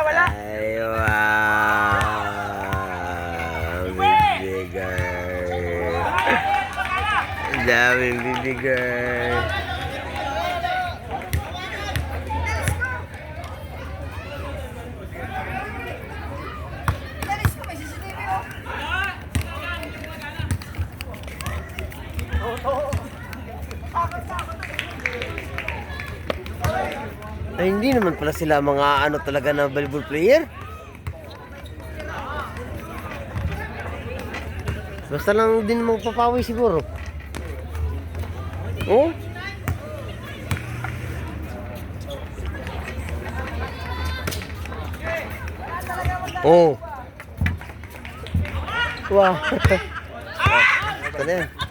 Wala. Ay, wow. Bibigay. Ang daming bibigay. Ay, hindi naman pala sila mga ano talaga na volleyball player. Basta lang din magpapawi siguro. Oh? Oh. Wow. Ito na yan.